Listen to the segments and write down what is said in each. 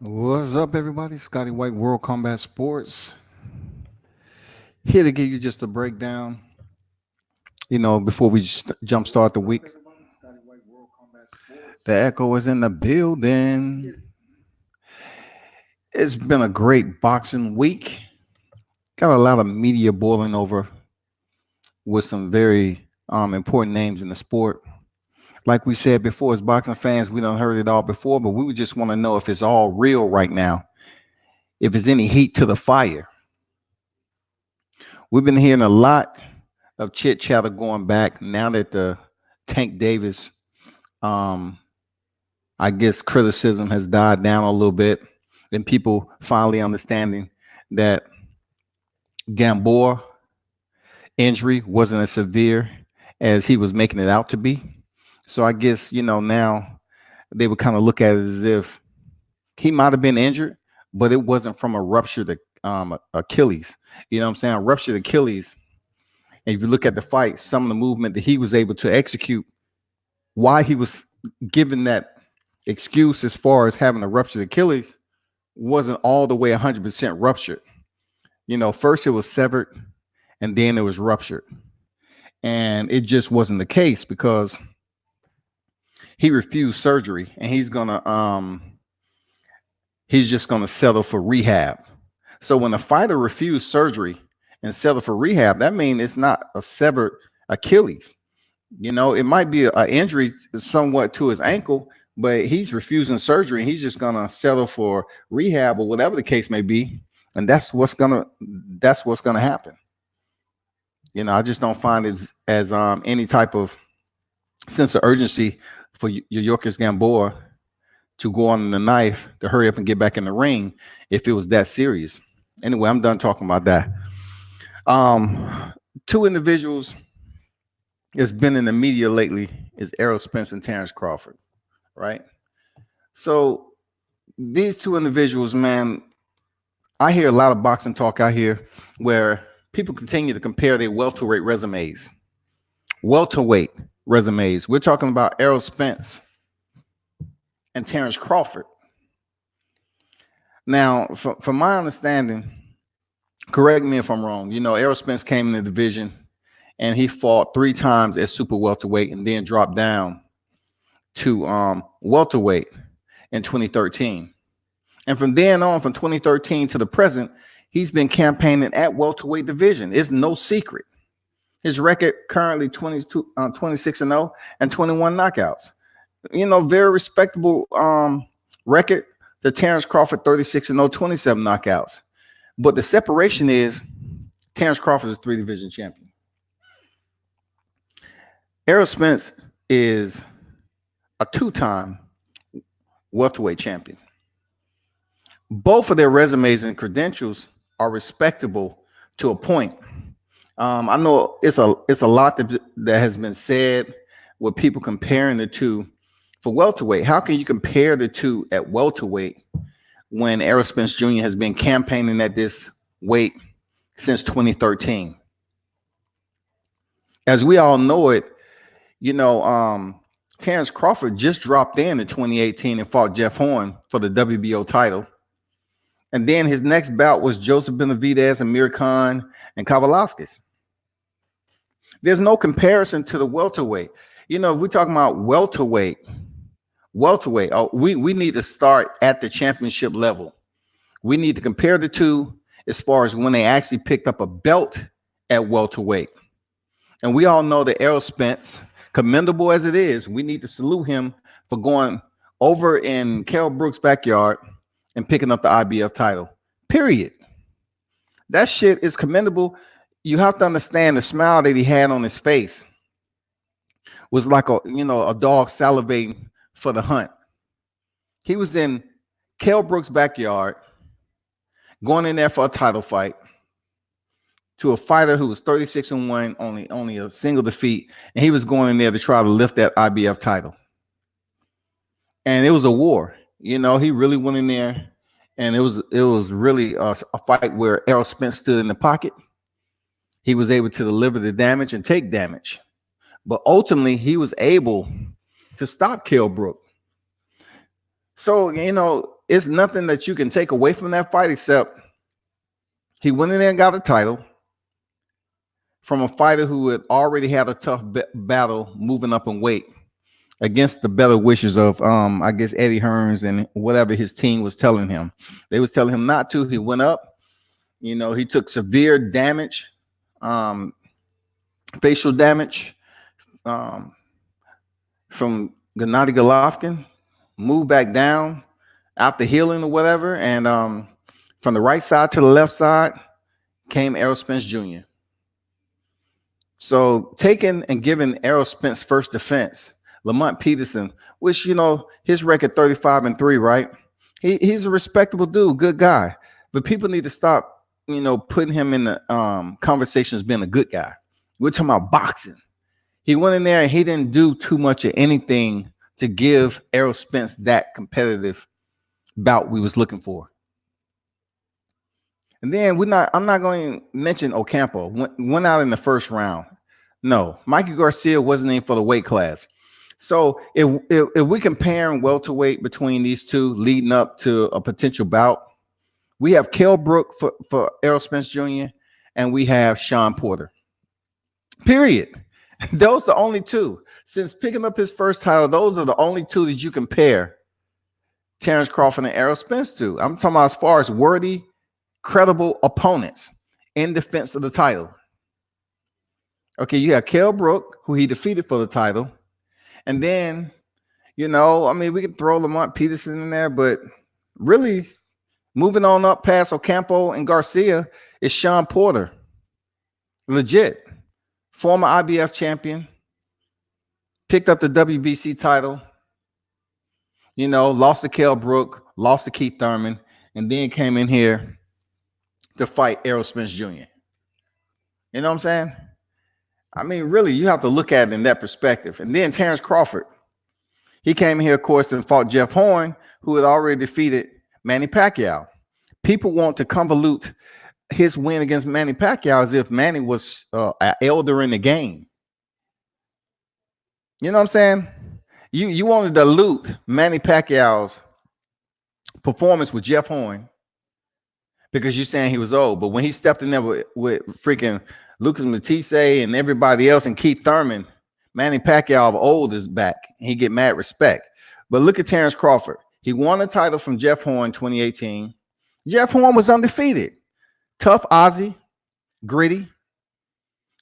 What's up, everybody? Scotty White, World Combat Sports. Here to give you just a breakdown, before we jump start the week. The Echo is in the building. It's been a great boxing week. Got a lot of media boiling over with some very important names in the sport. Like we said before, as boxing fans, we done heard it all before, but we would just want to know if it's all real right now, if there's any heat to the fire. We've been hearing a lot of chit chatter going back now that the Tank Davis, um, I guess, criticism has died down a little bit, and people finally understanding that Gamboa injury wasn't as severe as he was making it out to be. So I guess, now they would kind of look at it as if he might have been injured, but it wasn't from a ruptured Achilles. You know what I'm saying? A ruptured Achilles. And if you look at the fight, some of the movement that he was able to execute, why he was given that excuse as far as having a ruptured Achilles wasn't all the way 100% ruptured. First it was severed and then it was ruptured. And it just wasn't the case because he refused surgery and he's just gonna settle for rehab. So when a fighter refused surgery and settle for rehab, that means it's not a severed Achilles. It might be an injury somewhat to his ankle, but he's refusing surgery and he's just gonna settle for rehab or whatever the case may be, and that's what's gonna happen. I just don't find it as any type of sense of urgency for Yorkis Gamboa to go on the knife to hurry up and get back in the ring if it was that serious. Anyway, I'm done talking about that. Two individuals that's been in the media lately is Errol Spence and Terrence Crawford, right? So these two individuals, man, I hear a lot of boxing talk out here where people continue to compare their welterweight resumes. Welterweight resumes. We're talking about Errol Spence and Terrence Crawford. Now, from my understanding, correct me if I'm wrong, Errol Spence came in the division and he fought 3 times at super welterweight and then dropped down to welterweight in 2013. And from then on, from 2013 to the present, he's been campaigning at welterweight division. It's no secret. His record currently 26-0 and 21 knockouts. Very respectable record to Terrence Crawford, 36-0, 27 knockouts. But the separation is Terrence Crawford is 3 division champion. Errol Spence is a 2-time welterweight champion. Both of their resumes and credentials are respectable to a point. I know it's a lot that has been said with people comparing the two for welterweight. How can you compare the two at welterweight when Errol Spence Jr. has been campaigning at this weight since 2013? As we all know it, Terrence Crawford just dropped in 2018 and fought Jeff Horn for the WBO title. And then his next bout was Joseph Benavidez, Amir Khan, and Kavalauskas. There's no comparison to the welterweight. If we're talking about welterweight, we need to start at the championship level. We need to compare the two as far as when they actually picked up a belt at welterweight. And we all know that Errol Spence, commendable as it is, we need to salute him for going over in Kell Brook's backyard and picking up the IBF title, period. That shit is commendable. You have to understand the smile that he had on his face was like a dog salivating for the hunt. He was in Kell Brook's backyard, going in there for a title fight to a fighter who was 36-1, only a single defeat, and he was going in there to try to lift that IBF title. And it was a war. He really went in there, and it was really a fight where Errol Spence stood in the pocket. He was able to deliver the damage and take damage. But ultimately, he was able to stop Kell Brook. So, it's nothing that you can take away from that fight except he went in there and got a title from a fighter who had already had a tough battle moving up in weight against the better wishes of I guess Eddie Hearns and whatever his team was telling him. They was telling him not to. He went up. You know, he took severe damage, facial damage from Gennady Golovkin, moved back down after healing or whatever, and from the right side to the left side came Errol Spence Jr. So taking and giving Errol Spence first defense, Lamont Peterson, which, you know, his record 35-3, right? He's a respectable dude, good guy. But people need to stop, you know, putting him in the conversation as being a good guy. We're talking about boxing. He went in there and he didn't do too much of anything to give Errol Spence that competitive bout we was looking for. And then I'm not going to mention Ocampo. Went out in the first round. No, Mikey Garcia wasn't in for the weight class. So if we compare welterweight between these two leading up to a potential bout, we have Kell Brook for Errol Spence Jr. and we have Sean Porter. Period. Those are the only two. Since picking up his first title, those are the only two that you compare Terrence Crawford and Errol Spence to. I'm talking about as far as worthy, credible opponents in defense of the title. Okay, you have Kell Brook, who he defeated for the title. And then, you know, I mean, we can throw Lamont Peterson in there, but really moving on up past Ocampo and Garcia is Sean Porter. Legit. Former IBF champion. Picked up the WBC title. You know, lost to Kell Brook, lost to Keith Thurman, and then came in here to fight Errol Spence Jr. You know what I'm saying? I mean, really, you have to look at it in that perspective. And then Terrence Crawford. He came here, of course, and fought Jeff Horn, who had already defeated Manny Pacquiao. People want to convolute his win against Manny Pacquiao as if Manny was an elder in the game. You know what I'm saying? You want to dilute Manny Pacquiao's performance with Jeff Horn because you're saying he was old. But when he stepped in there with freaking Lucas Matisse and everybody else and Keith Thurman, Manny Pacquiao of old is back. He get mad respect. But look at Terrence Crawford. He won a title from Jeff Horn 2018. Jeff Horn was undefeated. Tough Aussie, gritty.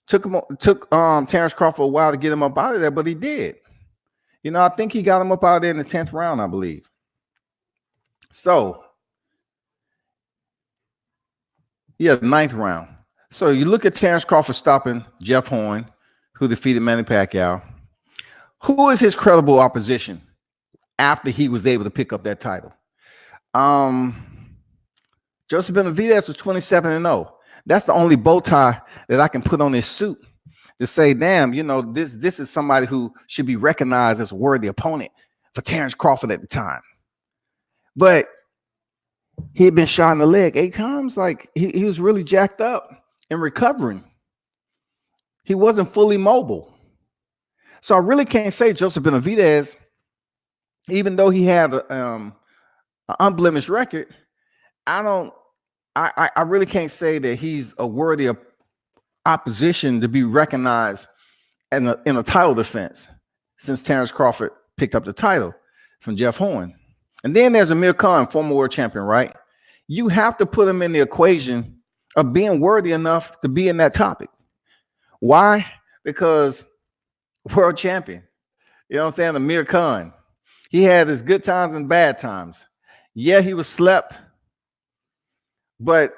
Took Terrence Crawford a while to get him up out of there, but he did. You know, I think he got him up out of there in the 10th round, I believe. So, yeah, the 9th round. So you look at Terrence Crawford stopping Jeff Horn, who defeated Manny Pacquiao. Who is his credible opposition after he was able to pick up that title? Joseph Benavidez was 27-0. That's the only bow tie that I can put on his suit to say, damn, you know, this is somebody who should be recognized as a worthy opponent for Terrence Crawford at the time. But he had been shot in the leg 8 times. Like he was really jacked up and recovering. He wasn't fully mobile. So I really can't say Joseph Benavidez, even though he had an unblemished record, I really can't say that he's a worthy of opposition to be recognized in a title defense since Terrence Crawford picked up the title from Jeff Horn. And then there's Amir Khan, former world champion, right? You have to put him in the equation of being worthy enough to be in that topic. Why? Because world champion. You know what I'm saying? Amir Khan. He had his good times and bad times. Yeah, he was slept. But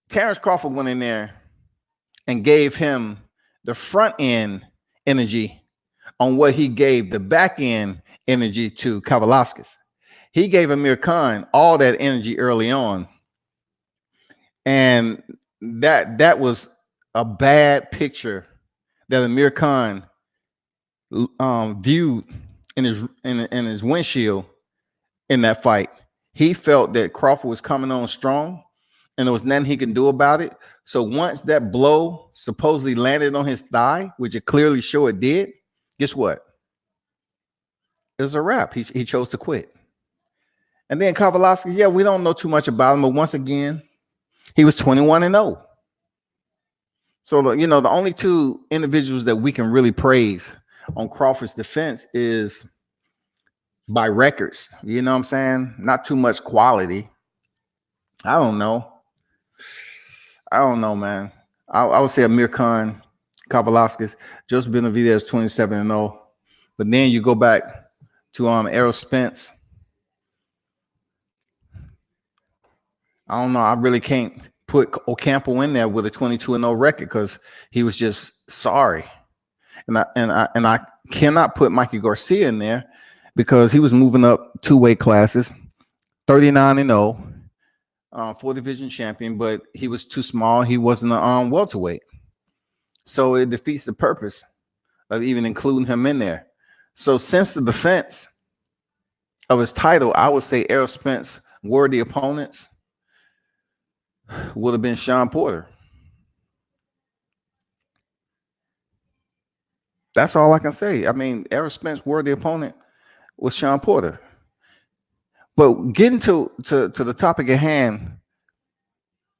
Terrence Crawford went in there and gave him the front end energy on what he gave the back end energy to Kavaliauskas. He gave Amir Khan all that energy early on. And that was a bad picture that Amir Khan viewed in his windshield in that fight. He felt that Crawford was coming on strong and there was nothing he can do about it. So once that blow supposedly landed on his thigh, which it clearly showed it did, guess what? It was a wrap. He chose to quit. And then Kowalski, yeah, we don't know too much about him, but once again, he was 21-0. So, you know, the only two individuals that we can really praise on Crawford's defense is by records. You know what I'm saying? Not too much quality. I don't know. Man. I would say Amir Khan, Kowalski, Joseph Benavidez 27-0. But then you go back to Errol Spence. I don't know. I really can't put Ocampo in there with a 22-0 record because he was just sorry. And I cannot put Mikey Garcia in there because he was moving up 2 weight classes, 39-0, 4-division champion, but he was too small. He wasn't a welterweight. So it defeats the purpose of even including him in there. So since the defense of his title, I would say Errol Spence worthy opponents would have been Sean Porter. That's all I can say. I mean, Errol Spence worthy opponent was Sean Porter. But getting to the topic at hand,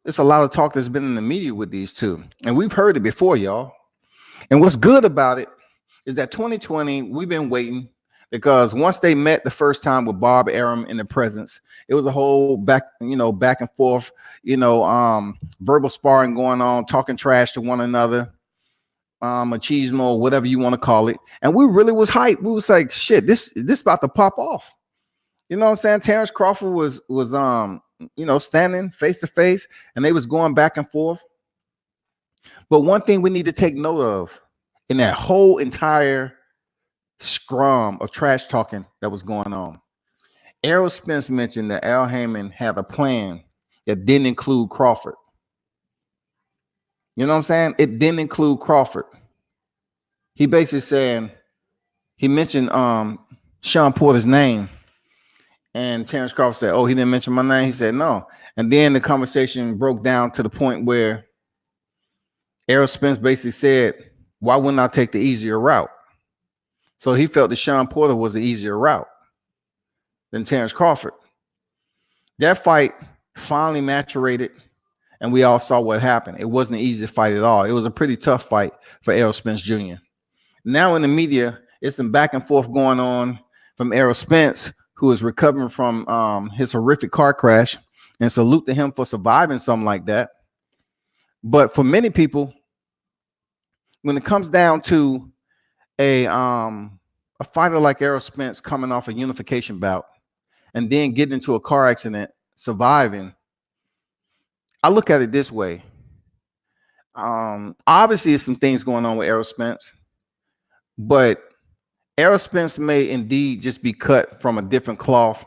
there's a lot of talk that's been in the media with these two. And we've heard it before, y'all. And what's good about it is that 2020, we've been waiting because once they met the first time with Bob Arum in the presence, it was a whole back and forth, verbal sparring going on, talking trash to one another, machismo, whatever you want to call it. And we really was hyped. We was like, shit, this about to pop off. You know what I'm saying? Terrence Crawford was standing face to face, and they was going back and forth. But one thing we need to take note of in that whole entire scrum of trash talking that was going on, Errol Spence mentioned that Al Heyman had a plan that didn't include Crawford. You know what I'm saying? It didn't include Crawford. He basically saying, he mentioned Sean Porter's name. And Terrence Crawford said, oh, he didn't mention my name? He said, no. And then the conversation broke down to the point where Errol Spence basically said, why wouldn't I take the easier route? So he felt that Sean Porter was the easier route than Terrence Crawford. That fight finally maturated, and we all saw what happened. It wasn't an easy fight at all. It was a pretty tough fight for Errol Spence Jr. Now in the media, it's some back and forth going on from Errol Spence, who is recovering from his horrific car crash, and salute to him for surviving something like that. But for many people, when it comes down to a fighter like Errol Spence coming off a unification bout and then getting into a car accident, surviving, I look at it this way. Obviously, there's some things going on with Errol Spence, but Errol Spence may indeed just be cut from a different cloth,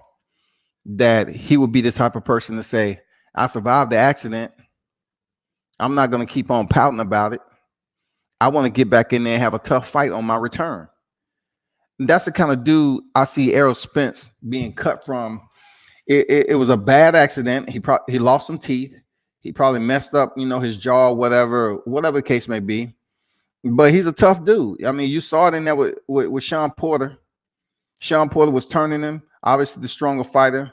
that he would be the type of person to say, I survived the accident. I'm not going to keep on pouting about it. I want to get back in there and have a tough fight on my return. And that's the kind of dude I see Errol Spence being cut from. It was a bad accident. He lost some teeth. He probably messed up, his jaw, whatever the case may be. But he's a tough dude. I mean, you saw it in there with Sean Porter. Sean Porter was turning him, obviously the stronger fighter,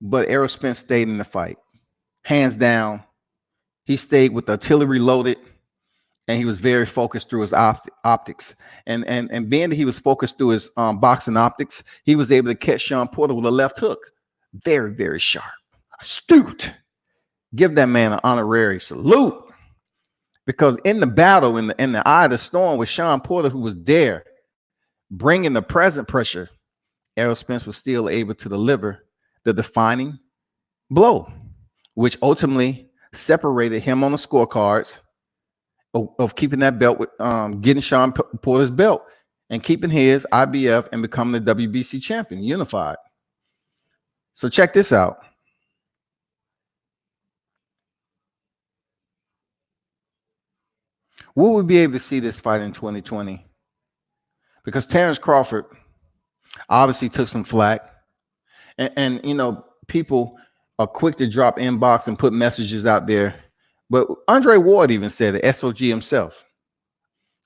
but Errol Spence stayed in the fight. Hands down. He stayed with the artillery loaded, and he was very focused through his optics. And being that he was focused through his boxing optics, he was able to catch Sean Porter with a left hook. Very, very sharp. Astute. Give that man an honorary salute. Because in the battle, in the eye of the storm with Sean Porter, who was there, bringing the present pressure, Errol Spence was still able to deliver the defining blow, which ultimately separated him on the scorecards of keeping that belt, with getting Sean Porter's belt and keeping his IBF and becoming the WBC champion, unified. So check this out. Will we be able to see this fight in 2020? Because Terrence Crawford obviously took some flack. And people are quick to drop inbox and put messages out there. But Andre Ward even said it, SOG himself.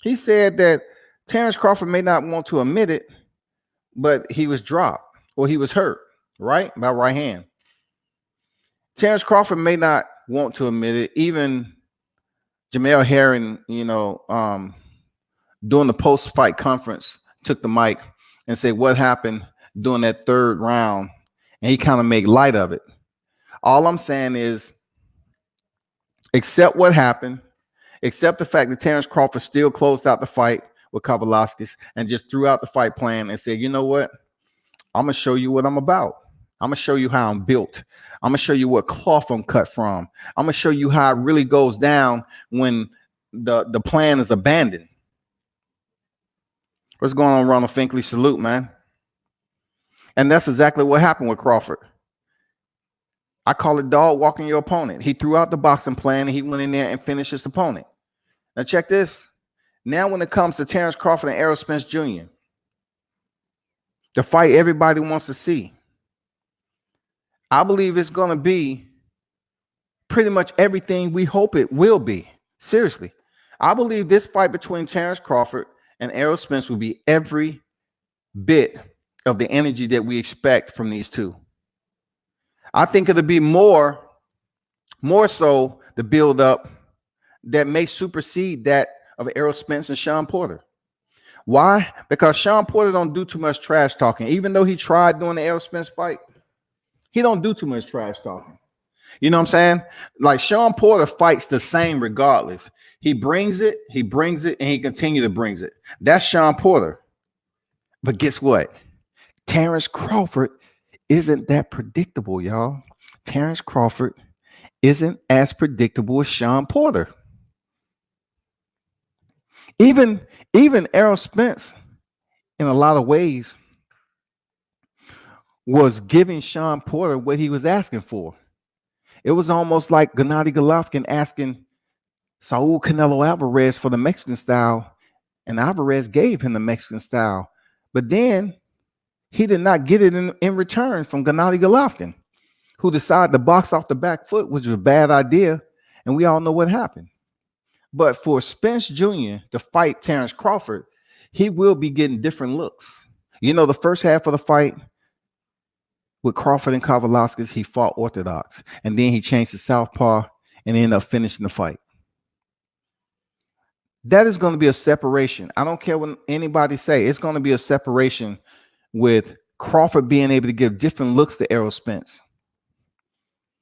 He said that Terrence Crawford may not want to admit it, but he was dropped or he was hurt. right? By right hand. Terrence Crawford may not want to admit it. Even Jamel Herring, during the post-fight conference, took the mic and said what happened during that third round, and he kind of made light of it. All I'm saying is, accept what happened, accept the fact that Terrence Crawford still closed out the fight with Kavaliauskas and just threw out the fight plan and said, you know what? I'm going to show you what I'm about. I'm going to show you how I'm built. I'm going to show you what cloth I'm cut from. I'm going to show you how it really goes down when the plan is abandoned. What's going on, Ronald Finkley? Salute, man. And that's exactly what happened with Crawford. I call it dog walking your opponent. He threw out the boxing plan and he went in there and finished his opponent. Now check this. Now when it comes to Terrence Crawford and Errol Spence Jr., the fight everybody wants to see, I believe it's going to be pretty much everything we hope it will be. Seriously. I believe this fight between Terrence Crawford and Errol Spence will be every bit of the energy that we expect from these two. I think it'll be more so the build up that may supersede that of Errol Spence and Sean Porter. Why? Because Sean Porter don't do too much trash talking. Even though he tried doing the Errol Spence fight, he don't do too much trash talking. You know what I'm saying? Like Sean Porter fights the same regardless. He brings it, and he continues to brings it. That's Sean Porter. But guess what? Terrence Crawford isn't that predictable, y'all. Terrence Crawford isn't as predictable as Sean Porter. Even Errol Spence, in a lot of ways, was giving Sean Porter what he was asking for. It was almost like Gennady Golovkin asking Saul Canelo Alvarez for the Mexican style, and Alvarez gave him the Mexican style. But then he did not get it in return from Gennady Golovkin, who decided to box off the back foot, which was a bad idea, and we all know what happened. But for Spence Jr. to fight Terrence Crawford, he will be getting different looks. You know, the first half of the fight with Crawford and Kavaliauskas, he fought orthodox, and then he changed to southpaw and ended up finishing the fight. That is going to be a separation. I don't care what anybody say. It's going to be a separation with Crawford being able to give different looks to Errol Spence.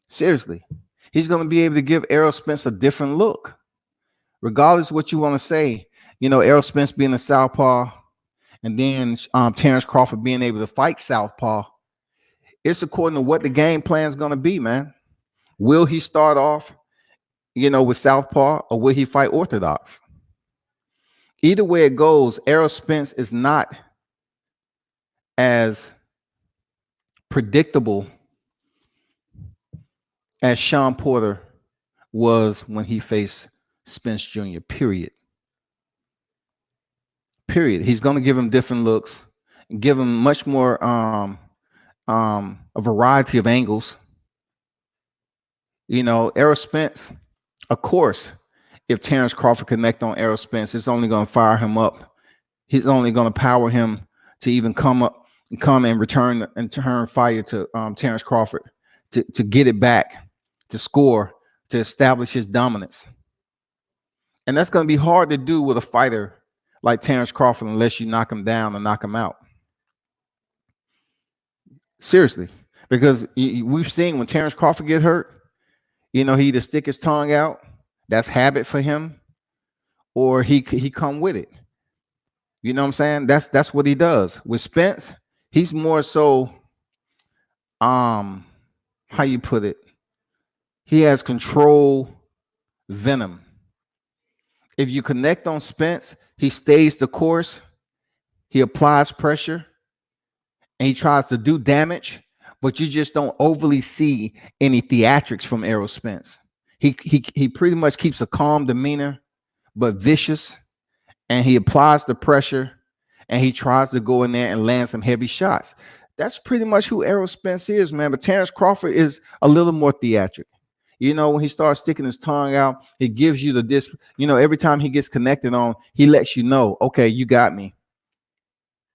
Seriously. He's going to be able to give Errol Spence a different look. Regardless of what you want to say, you know, Errol Spence being a southpaw and then Terrence Crawford being able to fight southpaw, it's according to what the game plan is going to be, man. Will he start off, with southpaw, or will he fight orthodox? Either way it goes, Errol Spence is not as predictable as Sean Porter was when he faced Spence Jr., period. He's going to give him different looks and give him much more a variety of angles. Errol Spence, of course, if Terrence Crawford connect on Errol Spence, it's only going to fire him up. He's only going to power him to even come and return fire to Terrence Crawford to get it back, to score, to establish his dominance. And that's going to be hard to do with a fighter like Terrence Crawford unless you knock him down and knock him out. Seriously, because we've seen when Terrence Crawford get hurt, he either stick his tongue out, that's habit for him, or he come with it. You know what I'm saying? That's what he does. With Spence, he's more so, how you put it? He has control venom. If you connect on Spence, he stays the course, he applies pressure, and he tries to do damage, but you just don't overly see any theatrics from Errol Spence. He pretty much keeps a calm demeanor, but vicious, and he applies the pressure, and he tries to go in there and land some heavy shots. That's pretty much who Errol Spence is, man. But Terrence Crawford is a little more theatric. When he starts sticking his tongue out, he gives you every time he gets connected on, he lets you know, okay, you got me.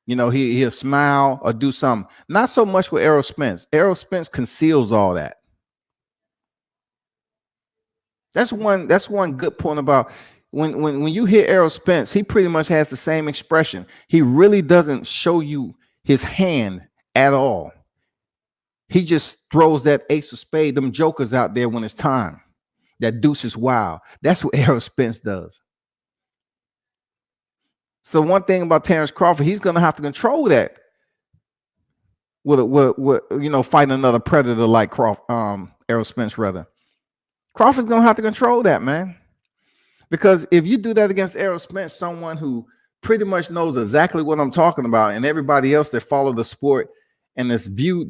He'll smile or do something. Not so much with Errol Spence. Errol Spence conceals all that. That's one good point about when you hear Errol Spence, he pretty much has the same expression. He really doesn't show you his hand at all. He just throws that ace of spade, them jokers out there when it's time. That deuce is wild. That's what Errol Spence does. So one thing about Terrence Crawford, he's gonna have to control that with fighting another predator like Errol Spence rather. Crawford's gonna have to control that, man. Because if you do that against Errol Spence, someone who pretty much knows exactly what I'm talking about, and everybody else that follow the sport and this view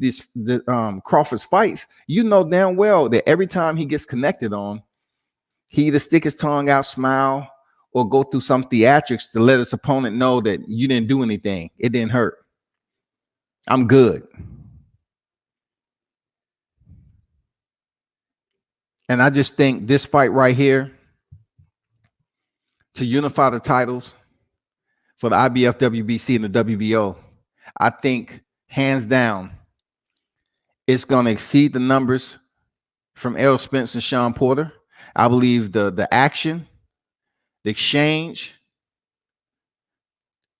Crawford's fights, you know damn well that every time he gets connected on, he either stick his tongue out, smile, or go through some theatrics to let his opponent know that you didn't do anything. It didn't hurt. I'm good. And I just think this fight right here to unify the titles for the IBF, WBC, and the WBO, I think hands down, it's going to exceed the numbers from Errol Spence and Sean Porter. I believe the action, the exchange,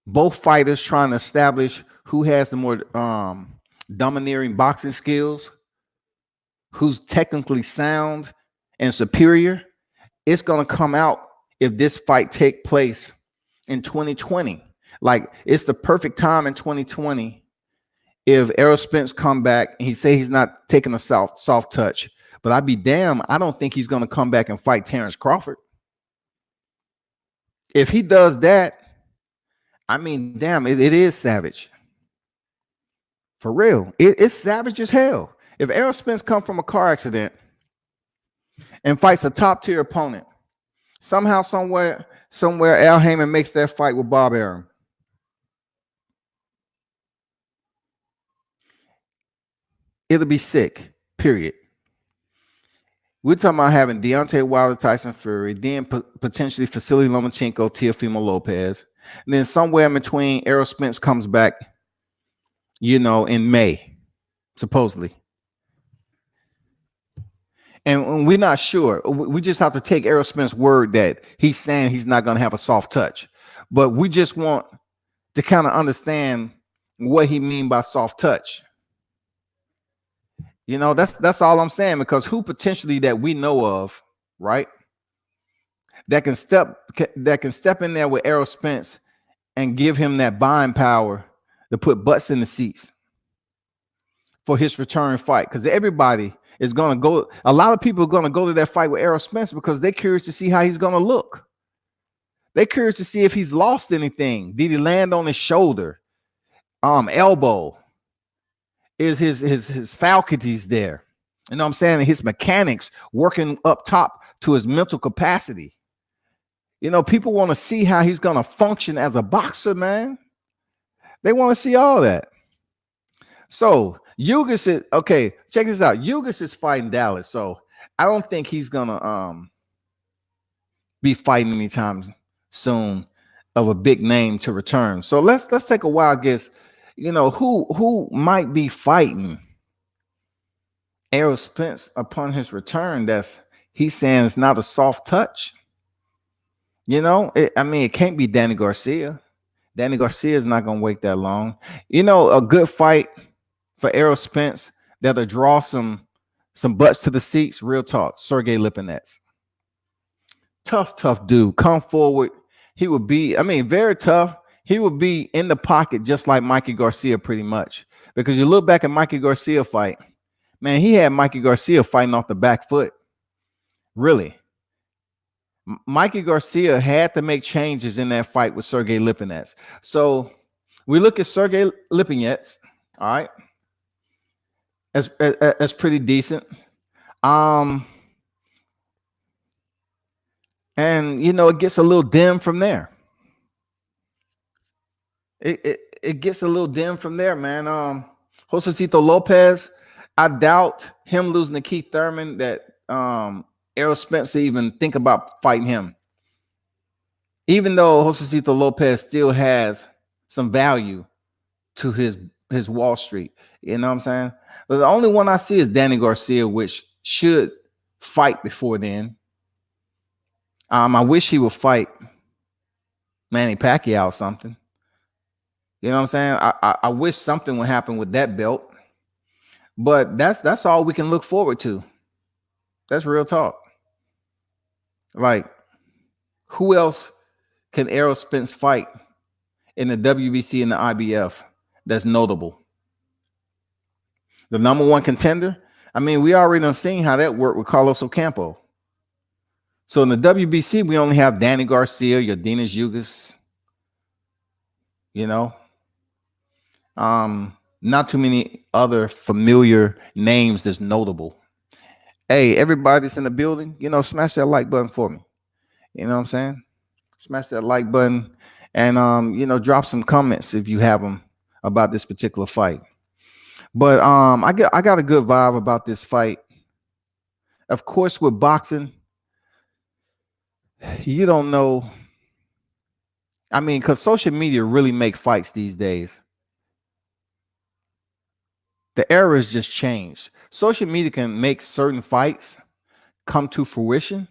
both fighters trying to establish who has the more domineering boxing skills, who's technically sound and superior. It's going to come out if this fight take place in 2020. Like, it's the perfect time in 2020 if Errol Spence come back and he say he's not taking a soft touch. But I'd be damn, I don't think he's going to come back and fight Terrence Crawford. If he does that, I mean, damn, it is savage. For real. It's savage as hell. If Errol Spence come from a car accident and fights a top-tier opponent, somehow, somewhere, Al Heyman makes that fight with Bob Arum. It'll be sick, period. We're talking about having Deontay Wilder, Tyson Fury, then potentially Vasily Lomachenko, Teofimo Lopez. And then somewhere in between, Errol Spence comes back, in May, supposedly. And we're not sure. We just have to take Errol Spence's word that he's saying he's not going to have a soft touch. But we just want to kind of understand what he means by soft touch. That's all I'm saying, because who potentially that we know of, right, that can step in there with Errol Spence and give him that buying power to put butts in the seats for his return fight. Because everybody is going to go. A lot of people are going to go to that fight with Errol Spence because they're curious to see how he's going to look. They're curious to see if he's lost anything. Did he land on his shoulder, elbow? Is his faculties there? You know what I'm saying? His mechanics working up top to his mental capacity. People want to see how he's going to function as a boxer, man. They want to see all that. So Ugas is okay. Check this out. Ugas is fighting Dallas, so I don't think he's gonna be fighting anytime soon of a big name to return. So let's take a wild guess. Who might be fighting Errol Spence upon his return? He's saying it's not a soft touch. It can't be Danny Garcia. Danny Garcia is not going to wait that long. A good fight for Errol Spence that'll draw some butts to the seats. Real talk. Sergey Lipinets. Tough dude. Come forward. He would be, very tough. He would be in the pocket just like Mikey Garcia pretty much. Because you look back at Mikey Garcia fight, man, he had Mikey Garcia fighting off the back foot. Really. Mikey Garcia had to make changes in that fight with Sergey Lipinets. So we look at Sergey Lipinets, all right, as pretty decent. And it gets a little dim from there. It gets a little dim from there, man. Josecito Lopez, I doubt him losing to Keith Thurman that Errol Spence even think about fighting him. Even though Josecito Lopez still has some value to his Wall Street. You know what I'm saying? But the only one I see is Danny Garcia, which should fight before then. I wish he would fight Manny Pacquiao or something. You know what I'm saying? I wish something would happen with that belt. But that's all we can look forward to. That's real talk. Like, who else can Errol Spence fight in the WBC and the IBF that's notable? The number one contender? I mean, we already done seen how that worked with Carlos Ocampo. So in the WBC, we only have Danny Garcia, Yardenas Ugas, you know. Not too many other familiar names that's notable. Hey, everybody that's in the building, you know, smash that like button for me. You know what I'm saying? Smash that like button and you know, drop some comments if you have them about this particular fight. But I got a good vibe about this fight. Of course, with boxing, you don't know. I mean, because social media really make fights these days. The era has just changed. Social media can make certain fights come to fruition.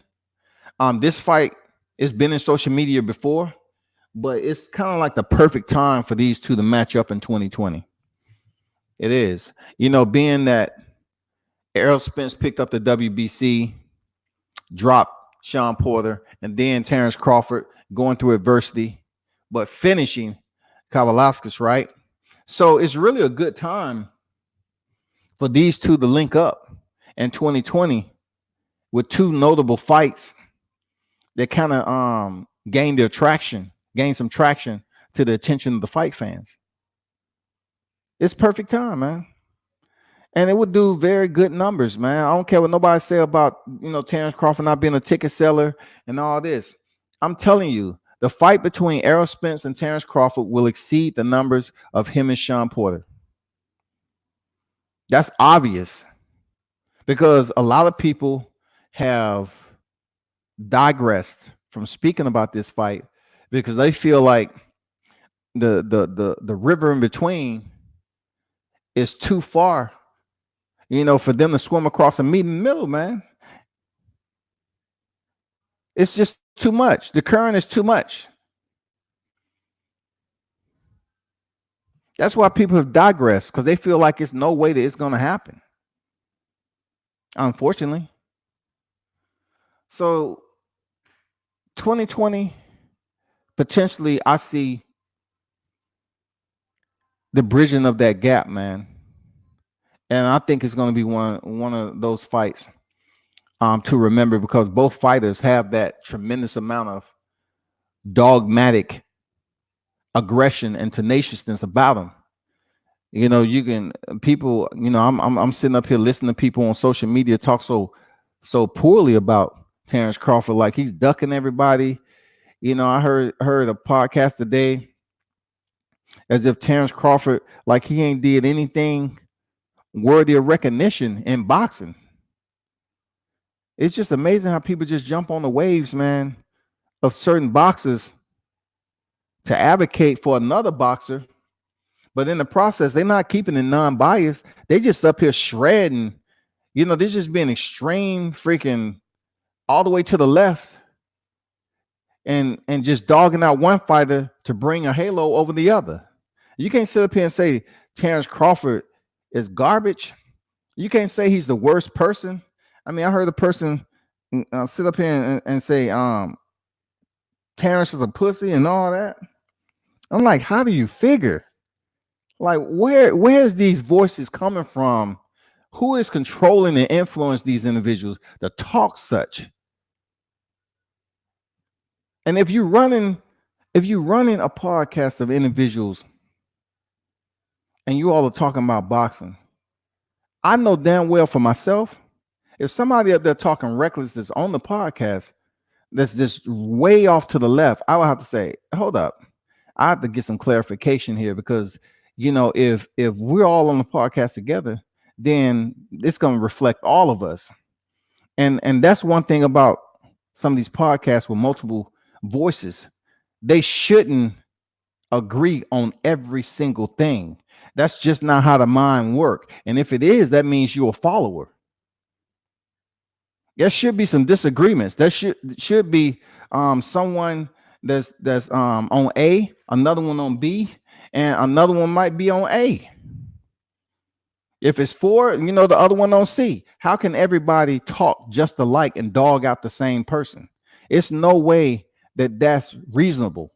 This fight has been in social media before, but it's kind of like the perfect time for these two to match up in 2020. It is. You know, being that Errol Spence picked up the WBC, dropped Sean Porter, and then Terrence Crawford going through adversity, but finishing Kavaliauskas, right? So it's really a good time for these two to link up in 2020 with two notable fights that kind of gain some traction to the attention of the fight fans. It's perfect time, man. And it would do very good numbers, man. I don't care what nobody say about, you know, Terrence Crawford not being a ticket seller and all this. I'm telling you, the fight between Errol Spence and Terrence Crawford will exceed the numbers of him and Sean Porter. That's obvious because a lot of people have digressed from speaking about this fight because they feel like the river in between is too far, you know, for them to swim across and meet in the middle, man. It's just too much. The current is too much. That's why people have digressed, because they feel like it's no way that it's going to happen, unfortunately. So 2020, potentially, I see the bridging of that gap, man. And I think it's going to be one of those fights to remember, because both fighters have that tremendous amount of dogmatic aggression and tenaciousness about them. You know, people, you know, I'm sitting up here listening to people on social media talk so poorly about Terrence Crawford, like he's ducking everybody. You know, I heard a podcast today as if Terrence Crawford, like he ain't did anything worthy of recognition in boxing. It's just amazing how people just jump on the waves, man, of certain boxers to advocate for another boxer. But in the process, they're not keeping it non-biased. They just up here shredding. You know, they're just being extreme, freaking all the way to the left, and just dogging out one fighter to bring a halo over the other. You can't sit up here and say Terrence Crawford is garbage. You can't say he's the worst person. I mean, I heard a person sit up here and say Terrence is a pussy and all that. I'm like, how do you figure? Like, where's these voices coming from? Who is controlling and influence these individuals to talk such? And if you're running a podcast of individuals and you all are talking about boxing, I know damn well for myself, if somebody up there talking reckless that's on the podcast that's just way off to the left, I would have to say, hold up, I have to get some clarification here, because you know, if we're all on the podcast together, then it's going to reflect all of us. And that's one thing about some of these podcasts with multiple voices. They shouldn't agree on every single thing. That's just not how the mind works. And if it is, that means you're a follower. There should be some disagreements. There should be someone that's on A, another one on B, and another one might be on A. If it's four, the other one on C. How can everybody talk just alike and dog out the same person? It's no way that that's reasonable.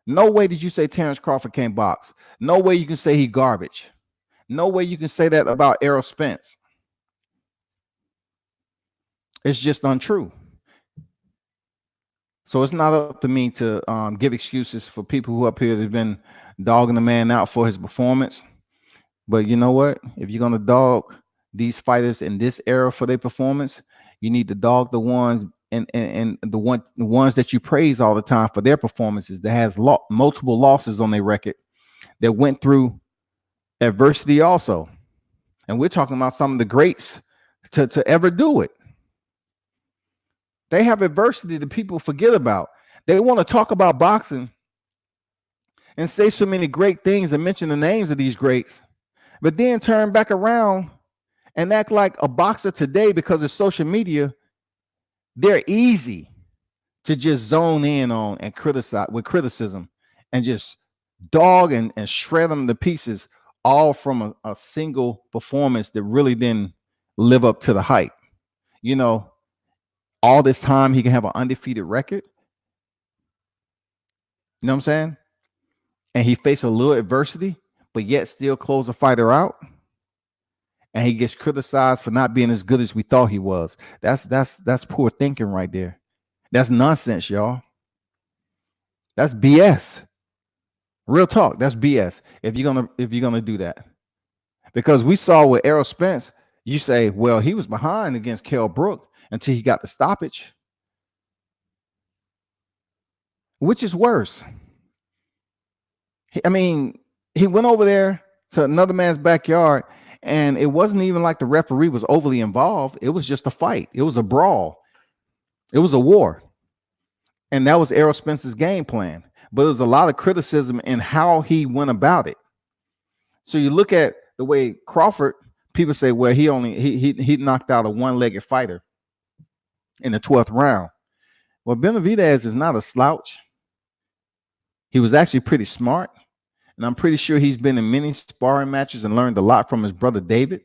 No way did you say Terrence Crawford can't box. No way you can say he garbage. No way you can say that about Errol Spence. It's just untrue. So it's not up to me to give excuses for people who up here that have been dogging the man out for his performance. But you know what? If you're going to dog these fighters in this era for their performance, you need to dog the ones and the ones that you praise all the time for their performances that has multiple losses on their record, that went through adversity also. And we're talking about some of the greats to ever do it. They have adversity that people forget about. They want to talk about boxing and say so many great things and mention the names of these greats, but then turn back around and act like a boxer today, because of social media, they're easy to just zone in on and criticize with criticism and just dog and shred them to pieces, all from a single performance that really didn't live up to the hype. All this time he can have an undefeated record. You know what I'm saying? And he faced a little adversity, but yet still close a fighter out. And he gets criticized for not being as good as we thought he was. That's poor thinking right there. That's nonsense, y'all. That's BS. Real talk. That's BS. If you're gonna do that, because we saw with Errol Spence, you say, well, he was behind against Kell Brook until he got the stoppage. Which is worse? I mean, he went over there to another man's backyard, and it wasn't even like the referee was overly involved. It was just a fight. It was a brawl. It was a war. And that was Errol Spence's game plan. But there was a lot of criticism in how he went about it. So you look at the way Crawford, people say, well, he knocked out a one-legged fighter in the 12th round. Well, Benavidez is not a slouch. He was actually pretty smart. And I'm pretty sure he's been in many sparring matches and learned a lot from his brother David.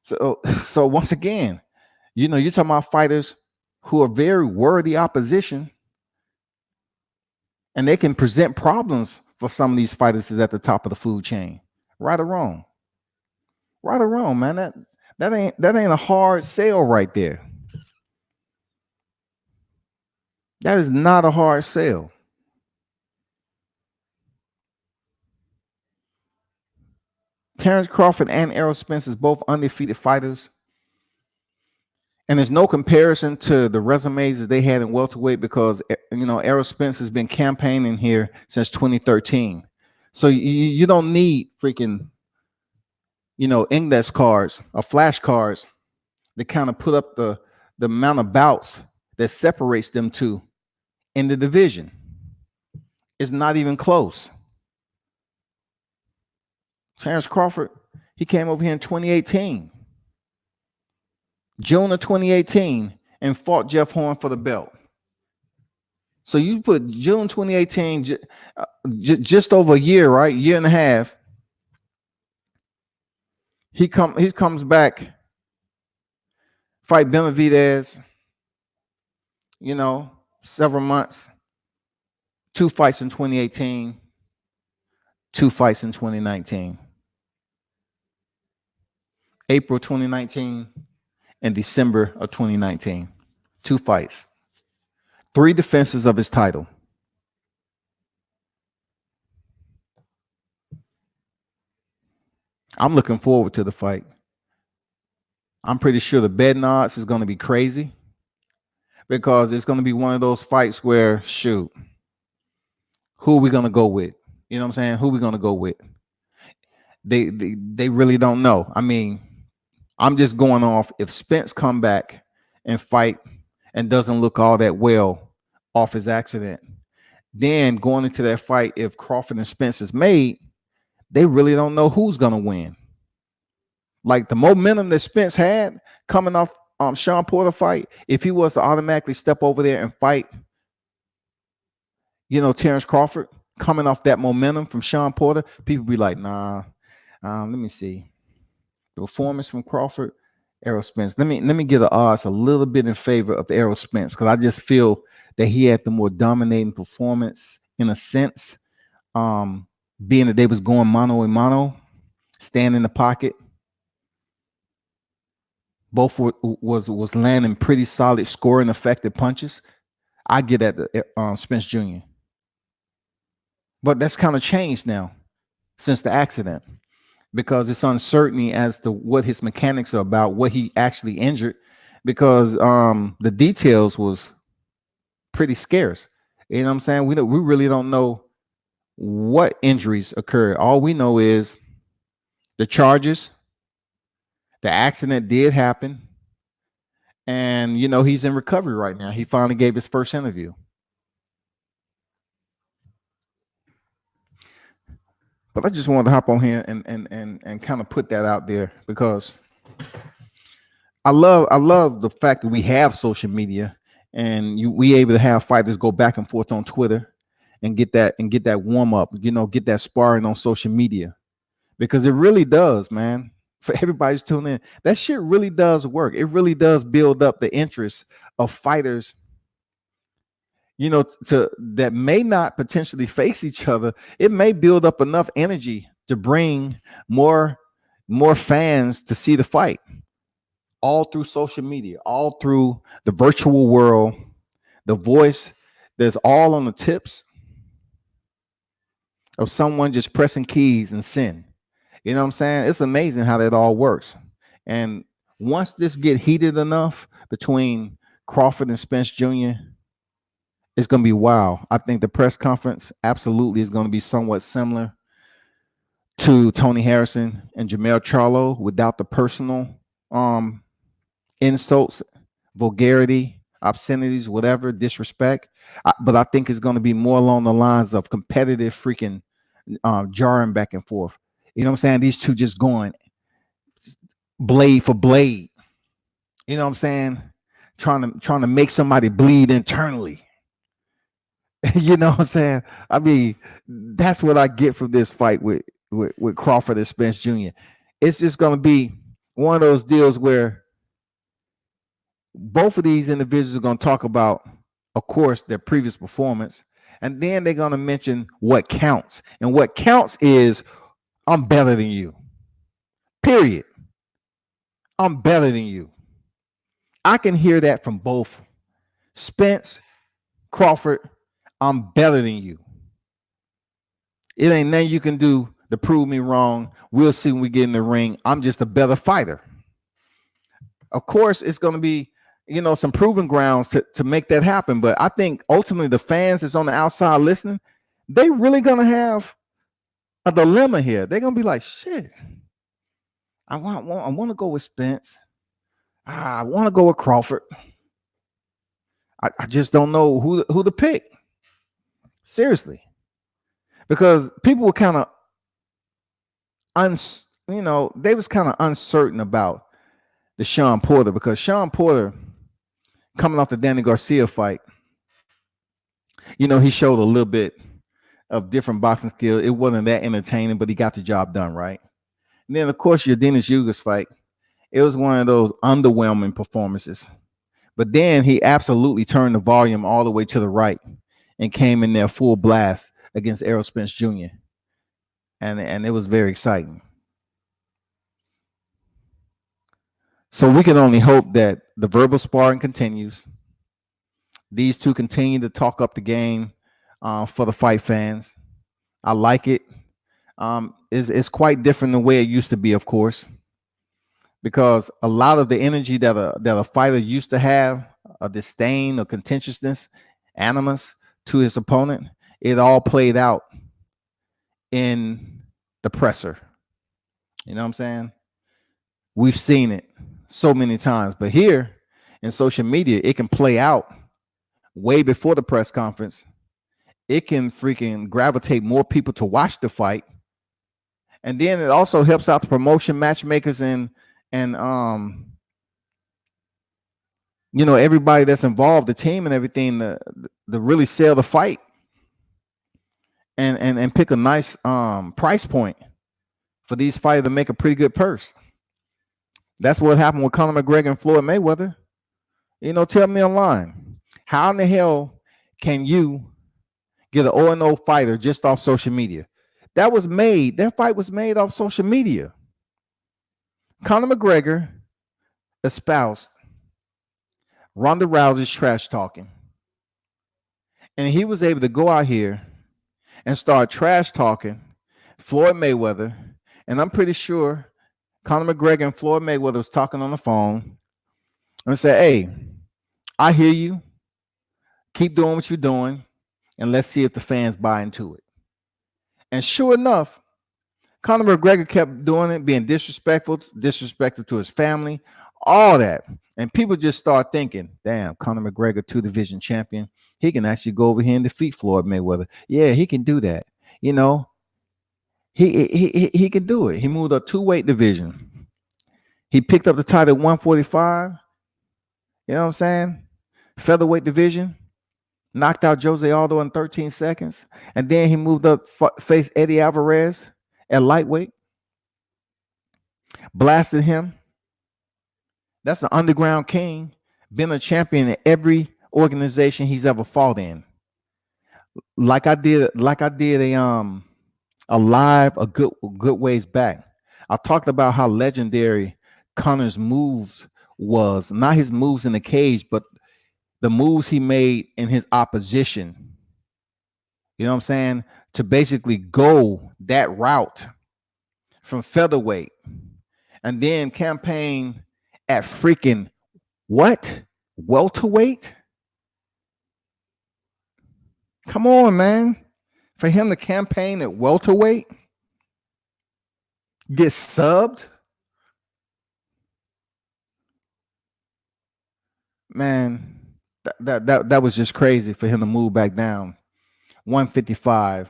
So once again, you're talking about fighters who are very worthy opposition, and they can present problems for some of these fighters at the top of the food chain. Right or wrong? Right or wrong, man. That ain't a hard sell right there. That is not a hard sell. Terrence Crawford and Errol Spence is both undefeated fighters. And there's no comparison to the resumes that they had in welterweight, because Errol Spence has been campaigning here since 2013. So you don't need freaking index cards or flashcards that kind of put up the amount of bouts that separates them two in the division. It's not even close. Terrence Crawford, he came over here in 2018. June of 2018, and fought Jeff Horn for the belt. So you put June 2018, just over a year, right? Year and a half. He comes back, fight Benavidez, several months, 2 fights in 2018, 2 fights in 2019. April 2019 and December of 2019. 2 fights. 3 defenses of his title. I'm looking forward to the fight. I'm pretty sure the betting odds is going to be crazy, because it's going to be one of those fights where, shoot, who are we going to go with? You know what I'm saying? Who are we going to go with? They really don't know. I mean, I'm just going off, if Spence come back and fight and doesn't look all that well off his accident, then going into that fight, if Crawford and Spence is made, they really don't know who's gonna win. Like the momentum that Spence had coming off Sean Porter fight, if he was to automatically step over there and fight, Terrence Crawford, coming off that momentum from Sean Porter, people be like, nah. Let me see. The performance from Crawford, Errol Spence. Let me get the odds a little bit in favor of Errol Spence, because I just feel that he had the more dominating performance in a sense. Being that they was going mano a mano, stand in the pocket. Both was landing pretty solid, scoring effective punches. I get at the Spence Jr. But that's kind of changed now since the accident, because it's uncertainty as to what his mechanics are about, what he actually injured, because the details was pretty scarce. You know what I'm saying? We really don't know what injuries occurred. All we know is the charges, the accident did happen, and he's in recovery right now. He finally gave his first interview. But I just wanted to hop on here and kind of put that out there, because I love the fact that we have social media, and we able to have fighters go back and forth on Twitter and get that warm up, get that sparring on social media, because it really does, man. For everybody's tuning in, that shit really does work. It really does build up the interest of fighters, to that may not potentially face each other. It may build up enough energy to bring more fans to see the fight, all through social media, all through the virtual world. The voice that's all on the tips of someone just pressing keys and send. You know what I'm saying? It's amazing how that all works. And once this get heated enough between Crawford and Spence Jr., it's going to be wild. I think the press conference absolutely is going to be somewhat similar to Tony Harrison and Jermell Charlo, without the personal insults, vulgarity, obscenities, whatever, disrespect. But I think it's going to be more along the lines of competitive freaking jarring back and forth. You know what I'm saying? These two just going blade for blade. You know what I'm saying? Trying to make somebody bleed internally. You know what I'm saying? I mean, that's what I get from this fight with Crawford and Spence Jr. It's just going to be one of those deals where both of these individuals are going to talk about, of course, their previous performance, and then they're going to mention what counts. And what counts is, I'm better than you. Period. I'm better than you. I can hear that from both Spence, Crawford. I'm better than you. It ain't nothing you can do to prove me wrong. We'll see when we get in the ring. I'm just a better fighter. Of course, it's going to be, some proven grounds to make that happen. But I think ultimately the fans that's on the outside listening, they really going to have a dilemma here. They're going to be like, shit, I want to go with Spence. I want to go with Crawford. I just don't know who to pick. Seriously. Because people were kind of they was kind of uncertain about the Sean Porter, because Sean Porter, coming off the Danny Garcia fight, he showed a little bit of different boxing skill. It wasn't that entertaining, but he got the job done, right? And then, of course, your Dennis Yugas fight, it was one of those underwhelming performances. But then he absolutely turned the volume all the way to the right and came in there full blast against Errol Spence Jr. And it was very exciting. So we can only hope that the verbal sparring continues. These two continue to talk up the game for the fight fans. I like it. It's quite different the way it used to be, of course, because a lot of the energy that a fighter used to have, a disdain, a contentiousness, animus to his opponent, it all played out in the presser. You know what I'm saying? We've seen it so many times, but here in social media, it can play out way before the press conference, it can freaking gravitate more people to watch the fight. And then it also helps out the promotion matchmakers and everybody that's involved, the team and everything, to really sell the fight and pick a nice price point for these fighters to make a pretty good purse. That's what happened with Conor McGregor and Floyd Mayweather. Tell me online, how in the hell can you get an 0-0 fighter just off social media? That fight was made off social media. Conor McGregor espoused Ronda Rousey's trash talking. And he was able to go out here and start trash talking Floyd Mayweather. And I'm pretty sure Conor McGregor and Floyd Mayweather was talking on the phone and said, hey, I hear you. Keep doing what you're doing. And let's see if the fans buy into it. And sure enough, Conor McGregor kept doing it, being disrespectful to his family, all that. And people just start thinking, damn, Conor McGregor, 2-division champion, he can actually go over here and defeat Floyd Mayweather. Yeah, he can do that. He can do it. He moved up 2-weight division. He picked up the title at 145. You know what I'm saying? Featherweight division. Knocked out Jose Aldo in 13 seconds. And then he moved up, faced Eddie Alvarez at lightweight. Blasted him. That's the underground king. Been a champion in every organization he's ever fought in. Like I did a live a good ways back. I talked about how legendary Conor's moves was. Not his moves in the cage, but the moves he made in his opposition. You know what I'm saying? To basically go that route from featherweight and then campaign at freaking what? Welterweight? Come on, man. For him to campaign at welterweight, get subbed, man, that was just crazy for him to move back down. 155.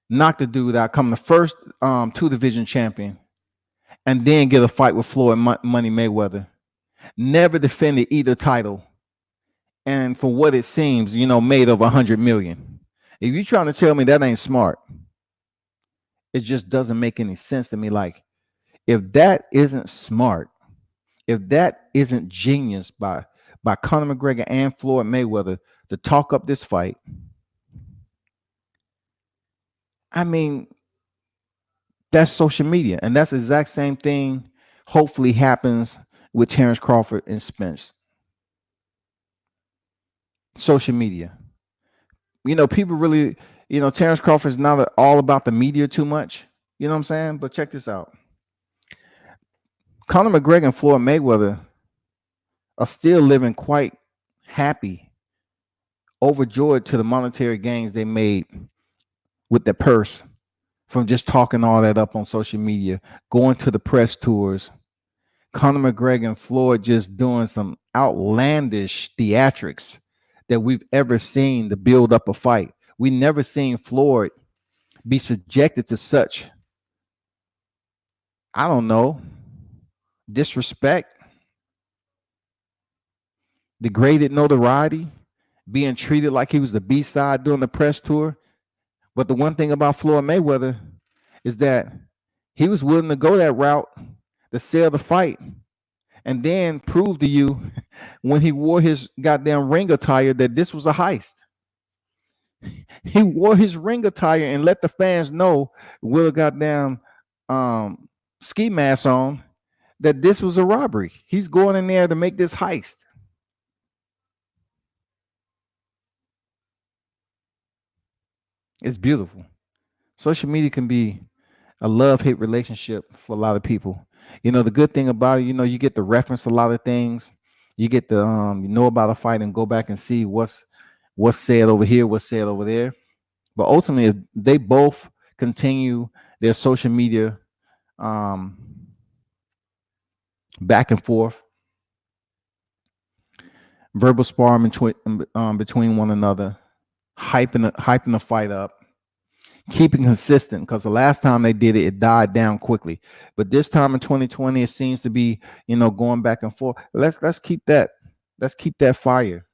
Knock the dude out, come the first 2-division champion, and then get a fight with Floyd Money Mayweather. Never defended either title. And for what it seems, made over 100 million. If you're trying to tell me that ain't smart, it just doesn't make any sense to me. Like, if that isn't smart, if that isn't genius by Conor McGregor and Floyd Mayweather to talk up this fight, I mean, that's social media. And that's the exact same thing hopefully happens with Terrence Crawford and Spence. Social media. People really, Terrence Crawford is not all about the media too much. You know what I'm saying? But check this out. Conor McGregor and Floyd Mayweather are still living quite happy, overjoyed to the monetary gains they made with the purse from just talking all that up on social media, going to the press tours. Conor McGregor and Floyd just doing some outlandish theatrics that we've ever seen to build up a fight. We never seen Floyd be subjected to such, I don't know, disrespect, degraded notoriety, being treated like he was the B-side during the press tour. But the one thing about Floyd Mayweather is that he was willing to go that route to sell the fight and then prove to you when he wore his goddamn ring attire that this was a heist. He wore his ring attire and let the fans know with a goddamn ski mask on that this was a robbery. He's going in there to make this heist. It's beautiful. Social media can be a love-hate relationship for a lot of people. The good thing about it, you get to reference a lot of things. You get to know about a fight and go back and see what's said over here, what's said over there. But ultimately, if they both continue their social media back and forth, verbal sparring between one another, hyping the fight up, keeping consistent, because the last time they did it, it died down quickly. But this time in 2020, it seems to be, going back and forth. Let's keep that. Let's keep that fire.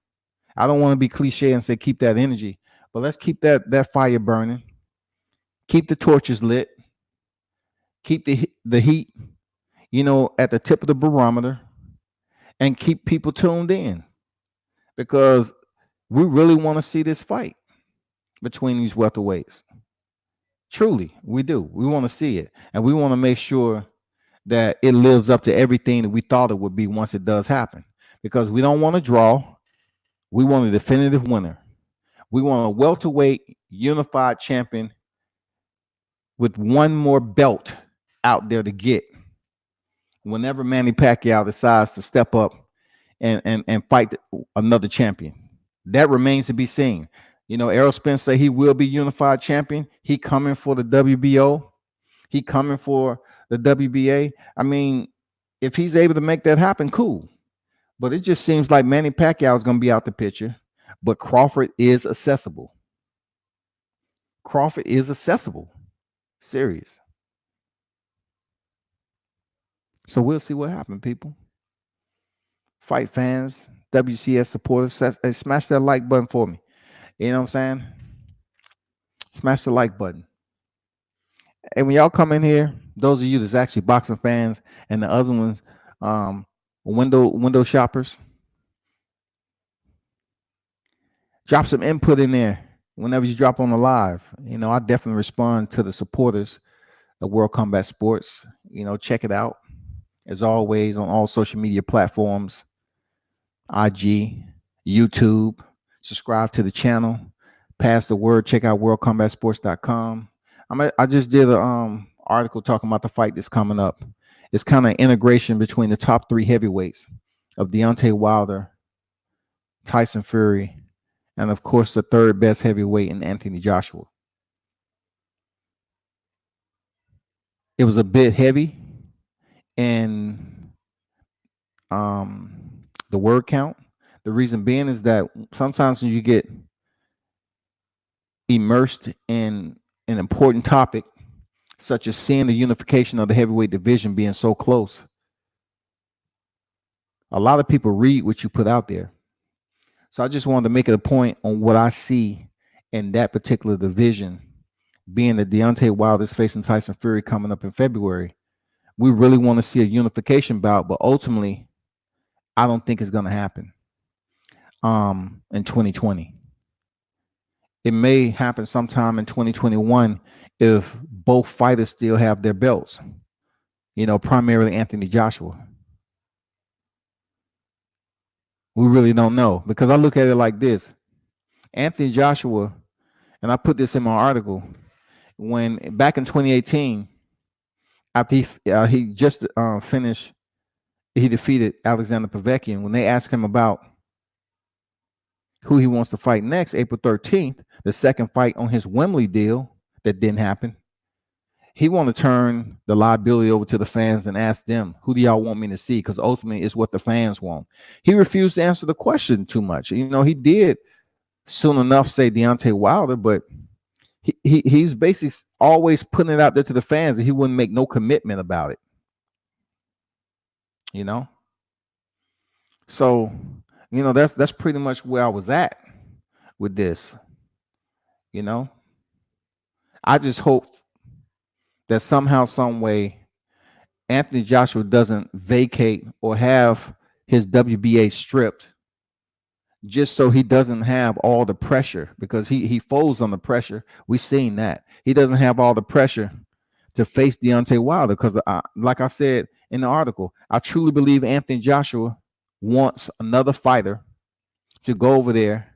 I don't want to be cliche and say keep that energy, but let's keep that fire burning. Keep the torches lit. Keep the heat, at the tip of the barometer, and keep people tuned in, because we really want to see this fight between these welterweights. Truly, we do. We want to see it, and we want to make sure that it lives up to everything that we thought it would be once it does happen. Because we don't want to draw. We want a definitive winner. We want a welterweight unified champion with one more belt out there to get whenever Manny Pacquiao decides to step up and fight another champion. That remains to be seen. Errol Spence say he will be unified champion. He coming for the WBO. He coming for the WBA. I mean, if he's able to make that happen, cool. But it just seems like Manny Pacquiao is going to be out the picture. But Crawford is accessible. Crawford is accessible. Serious. So we'll see what happens, people. Fight fans, WCS supporters, smash that like button for me. You know what I'm saying? Smash the like button. And when y'all come in here, those of you that's actually boxing fans and the other ones, window shoppers, drop some input in there whenever you drop on the live. I definitely respond to the supporters of World Combat Sports. Check it out. As always, on all social media platforms, IG, YouTube. Subscribe to the channel. Pass the word. Check out worldcombatsports.com. I just did an article talking about the fight that's coming up. It's kind of integration between the top 3 heavyweights of Deontay Wilder, Tyson Fury, and of course the third best heavyweight in Anthony Joshua. It was a bit heavy in the word count. The reason being is that sometimes when you get immersed in an important topic, such as seeing the unification of the heavyweight division being so close, a lot of people read what you put out there. So I just wanted to make it a point on what I see in that particular division, being that Deontay Wilder is facing Tyson Fury coming up in February. We really want to see a unification bout, but ultimately, I don't think it's going to happen in 2020. It may happen sometime in 2021 if both fighters still have their belts, primarily Anthony Joshua. We really don't know, because I look at it like this. Anthony Joshua, and I put this in my article, when back in 2018, after he just finished, he defeated Alexander Povetkin. When they asked him about who he wants to fight next, April 13th, the second fight on his Wembley deal that didn't happen, he wanted to turn the liability over to the fans and ask them, who do y'all want me to see? Because ultimately it's what the fans want. He refused to answer the question too much. He did soon enough say Deontay Wilder, but he's basically always putting it out there to the fans, and he wouldn't make no commitment about it. So, that's pretty much where I was at with this. I just hope that somehow, some way, Anthony Joshua doesn't vacate or have his WBA stripped, just so he doesn't have all the pressure, because he folds under pressure. We've seen that. He doesn't have all the pressure to face Deontay Wilder, because like I said in the article, I truly believe Anthony Joshua wants another fighter to go over there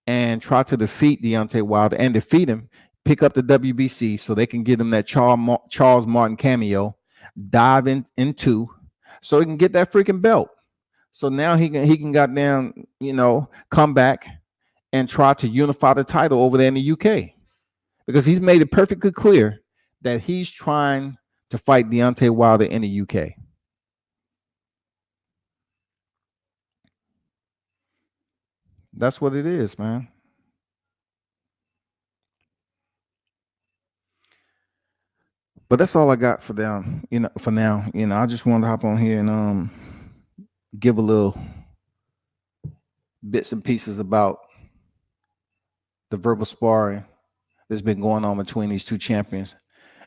and try to defeat Deontay Wilder and defeat him, pick up the WBC so they can give him that Charles Martin cameo, dive into, so he can get that freaking belt. So now he can goddamn, come back and try to unify the title over there in the UK, because he's made it perfectly clear that he's trying to fight Deontay Wilder in the UK. That's what it is, man. But that's all I got for them. For now. I just wanted to hop on here and give a little bits and pieces about the verbal sparring that's been going on between these two champions.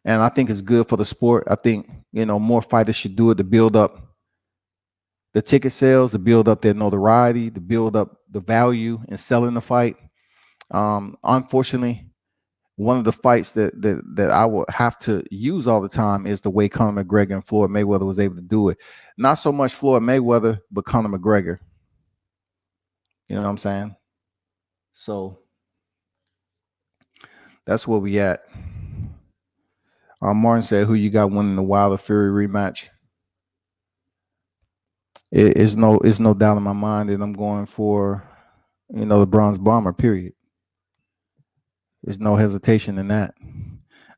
And I think it's good for the sport. I think, more fighters should do it to build up the ticket sales, to build up their notoriety, to build up the value in selling the fight. Unfortunately, one of the fights that I would have to use all the time is the way Conor McGregor and Floyd Mayweather was able to do it. Not so much Floyd Mayweather, but Conor McGregor. You know what I'm saying? So that's where we at. Martin said, "Who you got winning the Wilder Fury rematch?" It's no doubt in my mind that I'm going for, the Bronze Bomber. Period. There's no hesitation in that.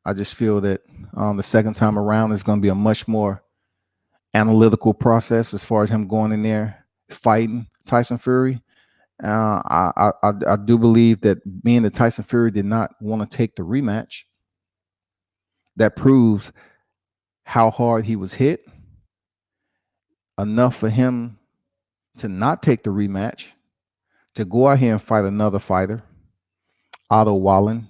I just feel that the second time around is going to be a much more analytical process as far as him going in there fighting Tyson Fury. I do believe that being that Tyson Fury did not want to take the rematch, that proves how hard he was hit, enough for him to not take the rematch, to go out here and fight another fighter, Otto Wallen,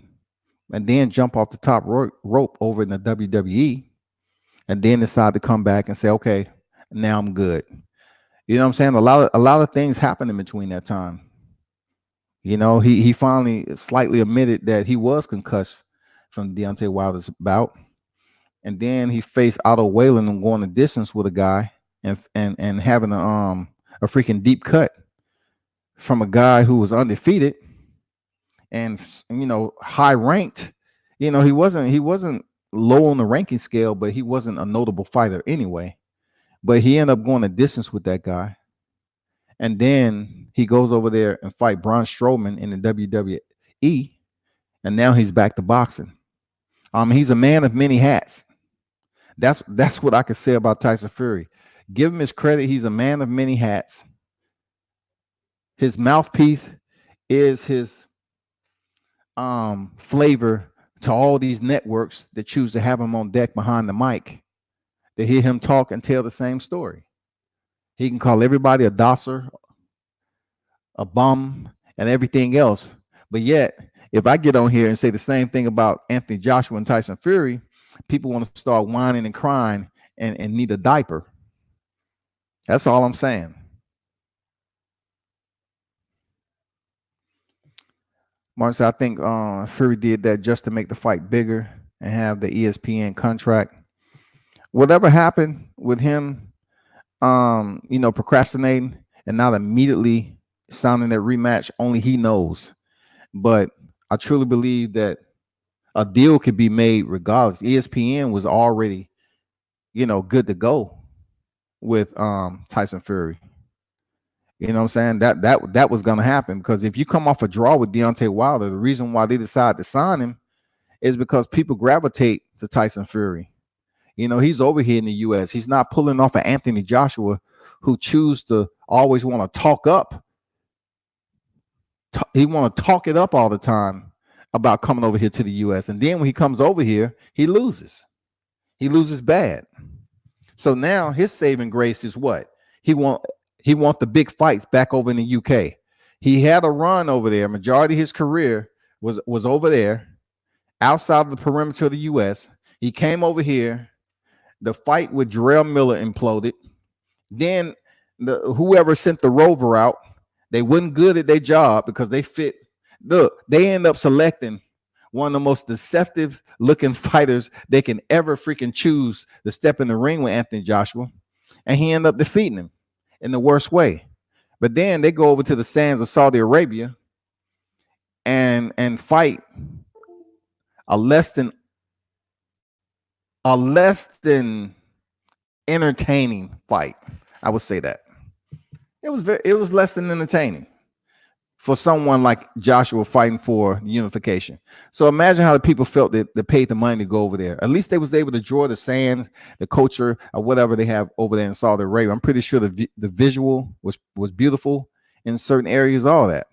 and then jump off the top rope over in the WWE, and then decide to come back and say, okay, now I'm good. You know what I'm saying? A lot of things happened in between that time. He finally slightly admitted that he was concussed from Deontay Wilder's bout. And then he faced Otto Whalen and going the distance with a guy and having a freaking deep cut from a guy who was undefeated and high ranked. He wasn't low on the ranking scale, but he wasn't a notable fighter anyway. But he ended up going the distance with that guy. And then he goes over there and fight Braun Strowman in the WWE, and now he's back to boxing. He's a man of many hats. That's what I could say about Tyson Fury. Give him his credit. He's a man of many hats. His mouthpiece is his flavor to all these networks that choose to have him on deck behind the mic to hear him talk and tell the same story. He can call everybody a dosser, a bum, and everything else. But yet, if I get on here and say the same thing about Anthony Joshua and Tyson Fury, people want to start whining and crying and need a diaper. That's all I'm saying. Martin said, I think Fury did that just to make the fight bigger and have the ESPN contract. Whatever happened with him, procrastinating and not immediately signing that rematch, only he knows. But I truly believe that a deal could be made regardless. ESPN was already, good to go with Tyson Fury. You know what I'm saying? That was going to happen, because if you come off a draw with Deontay Wilder, the reason why they decided to sign him is because people gravitate to Tyson Fury. He's over here in the U.S. He's not pulling off an Anthony Joshua who choose to always want to talk up. He want to talk it up all the time about coming over here to the U.S. And then when he comes over here, he loses. He loses bad. So now his saving grace is what? He want the big fights back over in the UK. He had a run over there. Majority of his career was over there, outside of the perimeter of the U.S. He came over here. The fight with Jarrell Miller imploded. Then whoever sent the rover out, they weren't good at their job because they fit. Look, they end up selecting one of the most deceptive looking fighters they can ever freaking choose to step in the ring with, Anthony Joshua. And he ended up defeating him in the worst way. But then they go over to the sands of Saudi Arabia and fight a less than entertaining fight. I would say that it was less than entertaining for someone like Joshua fighting for unification. So imagine how the people felt that paid the money to go over there. At least they was able to draw the sands, the culture, or whatever they have over there in Saudi Arabia. I'm pretty sure the visual was beautiful in certain areas, all that.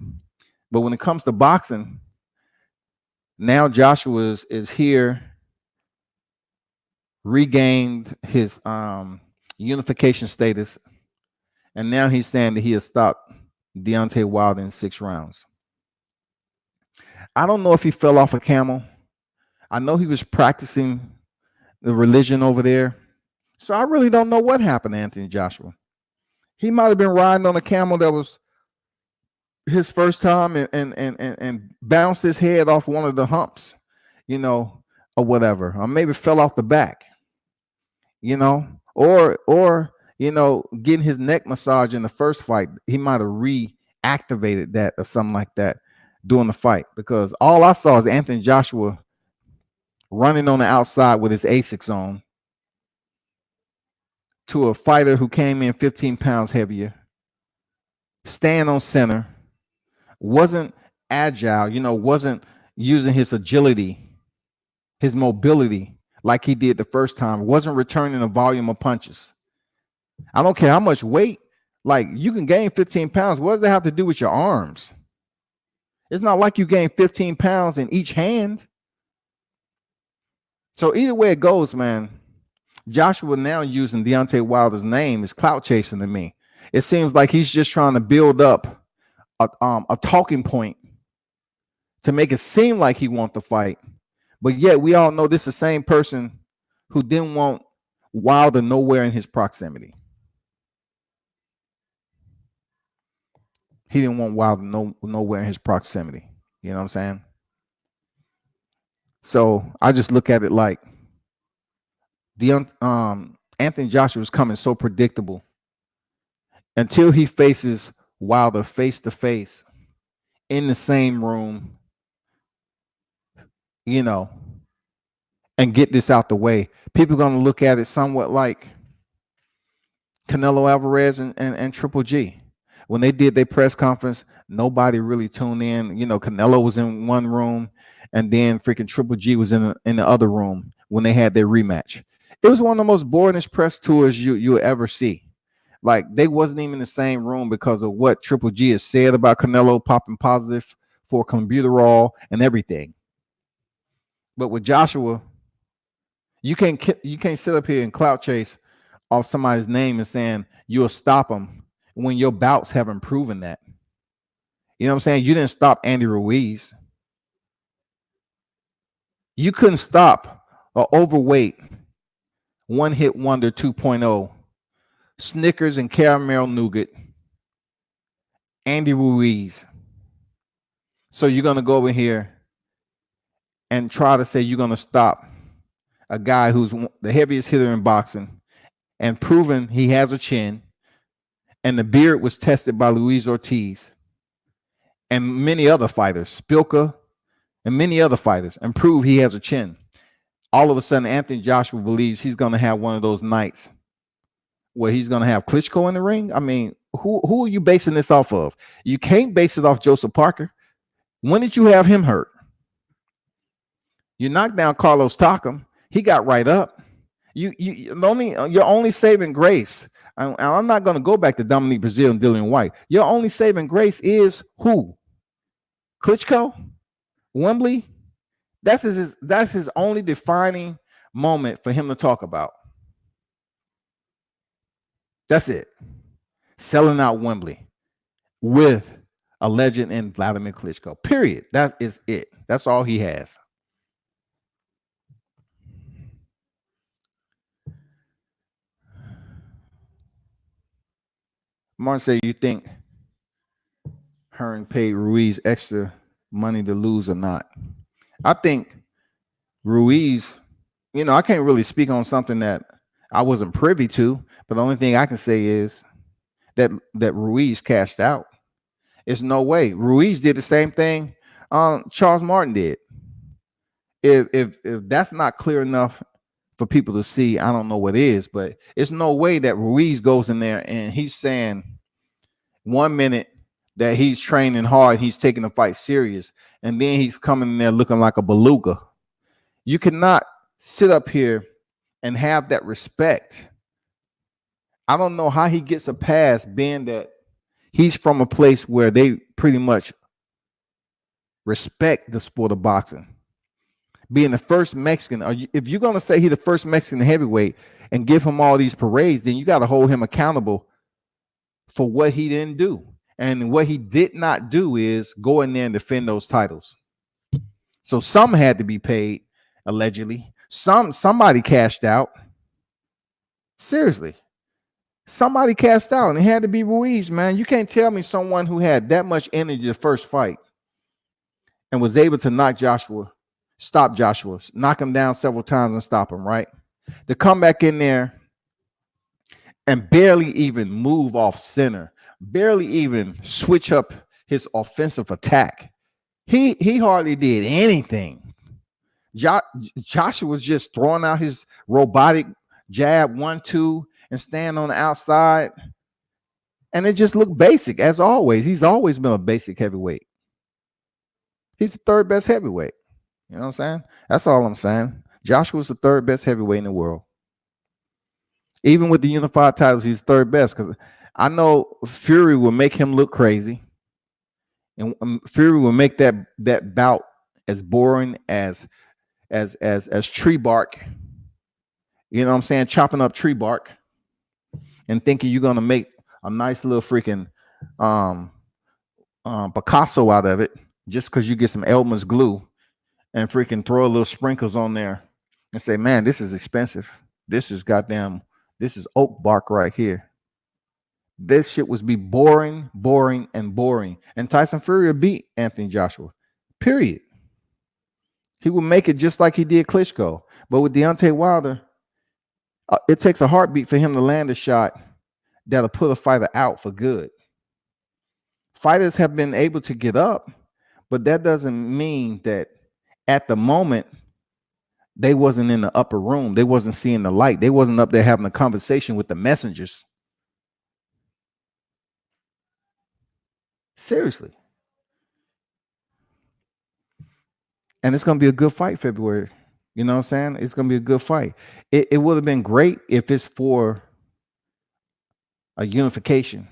But when it comes to boxing, now Joshua is here regained his unification status, and now he's saying that he has stopped Deontay Wilder in 6 rounds. I don't know if he fell off a camel. I know he was practicing the religion over there. So I really don't know what happened to Anthony Joshua. He might have been riding on a camel that was his first time and bounced his head off one of the humps, or whatever. Or maybe fell off the back, or getting his neck massage in the first fight. He might have reactivated that or something like that during the fight, because all I saw is Anthony Joshua running on the outside with his Asics on to a fighter who came in 15 pounds heavier, staying on center, wasn't agile, wasn't using his agility, his mobility like he did the first time, wasn't returning the volume of punches. I don't care how much weight, like you can gain 15 pounds. What does that have to do with your arms? It's not like you gain 15 pounds in each hand. So either way it goes, man, Joshua now using Deontay Wilder's name is clout chasing to me. It seems like he's just trying to build up a talking point to make it seem like he wants to fight. But yet we all know this is the same person who didn't want Wilder nowhere in his proximity. He didn't want Wilder nowhere in his proximity. You know what I'm saying? So I just look at it like Anthony Joshua is coming so predictable until he faces Wilder face to face in the same room, and get this out the way. People are going to look at it somewhat like Canelo Alvarez and Triple G. When they did their press conference, nobody really tuned in. Canelo was in one room, and then freaking Triple G was in the other room when they had their rematch. It was one of the most boringest press tours you'll ever see. Like, they wasn't even in the same room because of what Triple G has said about Canelo popping positive for Clenbuterol and everything. But with Joshua, you can't sit up here and clout chase off somebody's name and saying you'll stop him when your bouts haven't proven that. You know what I'm saying? You didn't stop Andy Ruiz. You couldn't stop an overweight one-hit wonder 2.0 Snickers and caramel nougat Andy Ruiz. So you're going to go over here and try to say you're going to stop a guy who's the heaviest hitter in boxing and proven he has a chin, and the beard was tested by Luis Ortiz and many other fighters, Spilka and many other fighters, and prove he has a chin. All of a sudden, Anthony Joshua believes he's going to have one of those nights where he's going to have Klitschko in the ring. I mean, who are you basing this off of? You can't base it off Joseph Parker. When did you have him hurt? You knocked down Carlos Takam. He got right up. Your only saving grace. I'm not going to go back to Dominique Brazil and Dillian White. Your only saving grace is who? Klitschko? Wembley? That's his only defining moment for him to talk about. That's it. Selling out Wembley with a legend in Vladimir Klitschko. Period. That is it. That's all he has. Martin said, you think Hearn paid Ruiz extra money to lose or not? I think Ruiz, I can't really speak on something that I wasn't privy to, but the only thing I can say is that Ruiz cashed out. There's no way. Ruiz did the same thing Charles Martin did. If that's not clear enough for people to see, I don't know what is, but it's no way that Ruiz goes in there and he's saying 1 minute that he's training hard, he's taking the fight serious, and then he's coming in there looking like a beluga. You cannot sit up here and have that respect. I don't know how he gets a pass, being that he's from a place where they pretty much respect the sport of boxing. being the first Mexican. If you're gonna say he's the first Mexican heavyweight and give him all these parades, then you got to hold him accountable for what he didn't do. And what he did not do is go in there and defend those titles. So some had to be paid, allegedly. Somebody cashed out. Seriously. Somebody cashed out, and it had to be Ruiz, man. You can't tell me someone who had that much energy the first fight and was able to stop Joshua, knock him down several times and stop him, right? To come back in there and barely even move off center, barely even switch up his offensive attack. He hardly did anything. Joshua was just throwing out his robotic jab 1-2 and stand on the outside, and it just looked basic as always. He's always been a basic heavyweight. He's the third best heavyweight. You know what I'm saying? That's all I'm saying. Joshua's the third best heavyweight in the world. Even with the unified titles, he's third best, because I know Fury will make him look crazy, and Fury will make that bout as boring as tree bark. You know what I'm saying? Chopping up tree bark and thinking you're gonna make a nice little freaking Picasso out of it just because you get some Elmer's glue and freaking throw a little sprinkles on there and say, man, this is expensive. This is oak bark right here. This shit was be boring, boring, and boring. And Tyson Fury will beat Anthony Joshua. Period. He will make it just like he did Klitschko. But with Deontay Wilder, it takes a heartbeat for him to land a shot that'll put a fighter out for good. Fighters have been able to get up, but that doesn't mean that at the moment they wasn't in the upper room. They wasn't seeing the light. They wasn't up there having a conversation with the messengers. Seriously. And it's going to be a good fight February. You know what I'm saying? It's going to be a good fight. It would have been great if it's for a unification.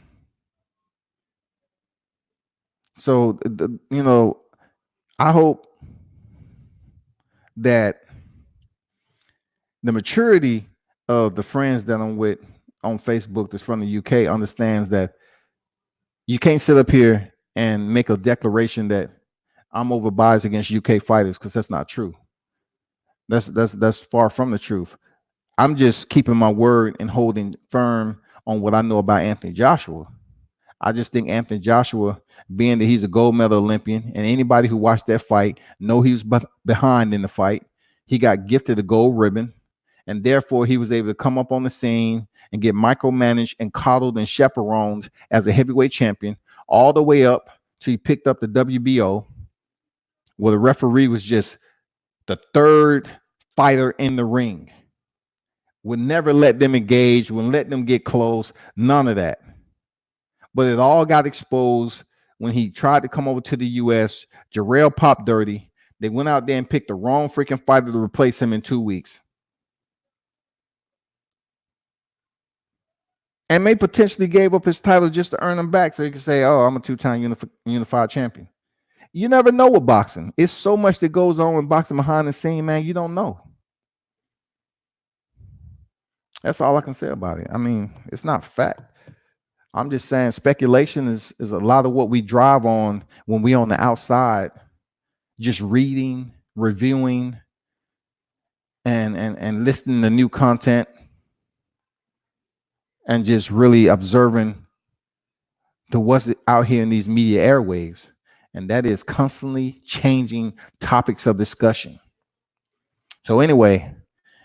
So, I hope that the maturity of the friends that I'm with on Facebook that's from the UK understands that you can't sit up here and make a declaration that I'm over biased against UK fighters, because that's not true. That's far from the truth. I'm just keeping my word and holding firm on what I know about Anthony Joshua. I just think Anthony Joshua, being that he's a gold medal Olympian, and anybody who watched that fight know he was behind in the fight, he got gifted a gold ribbon, and therefore he was able to come up on the scene and get micromanaged and coddled and chaperoned as a heavyweight champion all the way up till he picked up the WBO, where the referee was just the third fighter in the ring. Would never let them engage, wouldn't let them get close, none of that. But it all got exposed when he tried to come over to the U.S. Jarrell popped dirty. They went out there and picked the wrong freaking fighter to replace him in 2 weeks. And may potentially gave up his title just to earn him back so he could say, oh, I'm a two-time unified champion. You never know with boxing. It's so much that goes on with boxing behind the scene, man. You don't know. That's all I can say about it. I mean, it's not fact. I'm just saying speculation is a lot of what we drive on when we on the outside, just reading, reviewing, and listening to new content, and just really observing to what's out here in these media airwaves. And that is constantly changing topics of discussion. So anyway,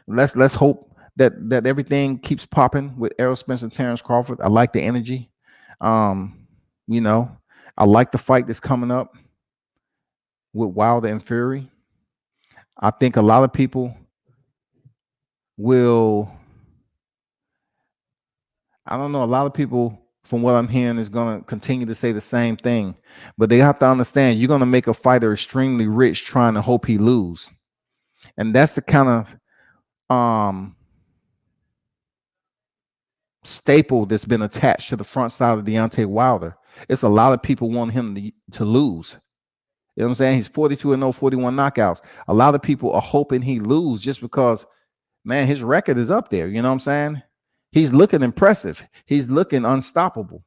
let's hope that everything keeps popping with Errol Spence and Terrence Crawford. I like the energy. I like the fight that's coming up with Wilder and Fury. I think a lot of people will, I don't know, a lot of people from what I'm hearing is going to continue to say the same thing, but they have to understand you're going to make a fighter extremely rich trying to hope he lose. And that's the kind of staple that's been attached to the front side of Deontay Wilder. It's a lot of people want him to lose. You know what I'm saying? He's 42-0, 41 knockouts. A lot of people are hoping he lose just because, man, his record is up there. You know what I'm saying? He's looking impressive. He's looking unstoppable.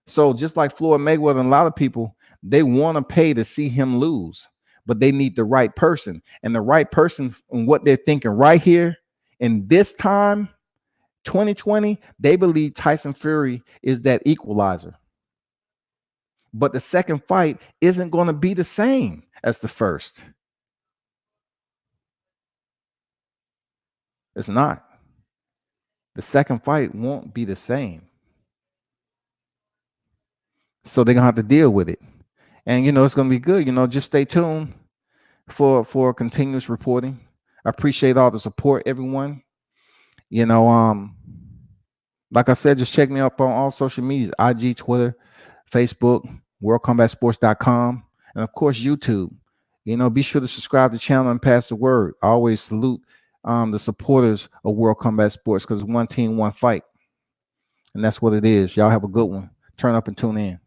So just like Floyd Mayweather and a lot of people, they want to pay to see him lose, but they need the right person. And the right person and what they're thinking right here in this time, 2020, they believe Tyson Fury is that equalizer. But the second fight isn't going to be the same as the first. It's not. The second fight won't be the same. So they're gonna have to deal with it. And it's gonna be good. Just stay tuned for continuous reporting. I appreciate all the support, everyone. Like I said, just check me up on all social medias: IG, Twitter, Facebook, worldcombatsports.com, and of course YouTube. Be sure to subscribe to the channel and pass the word. I always salute the supporters of World Combat Sports, because one team, one fight. And that's what it is. Y'all have a good one. Turn up and tune in.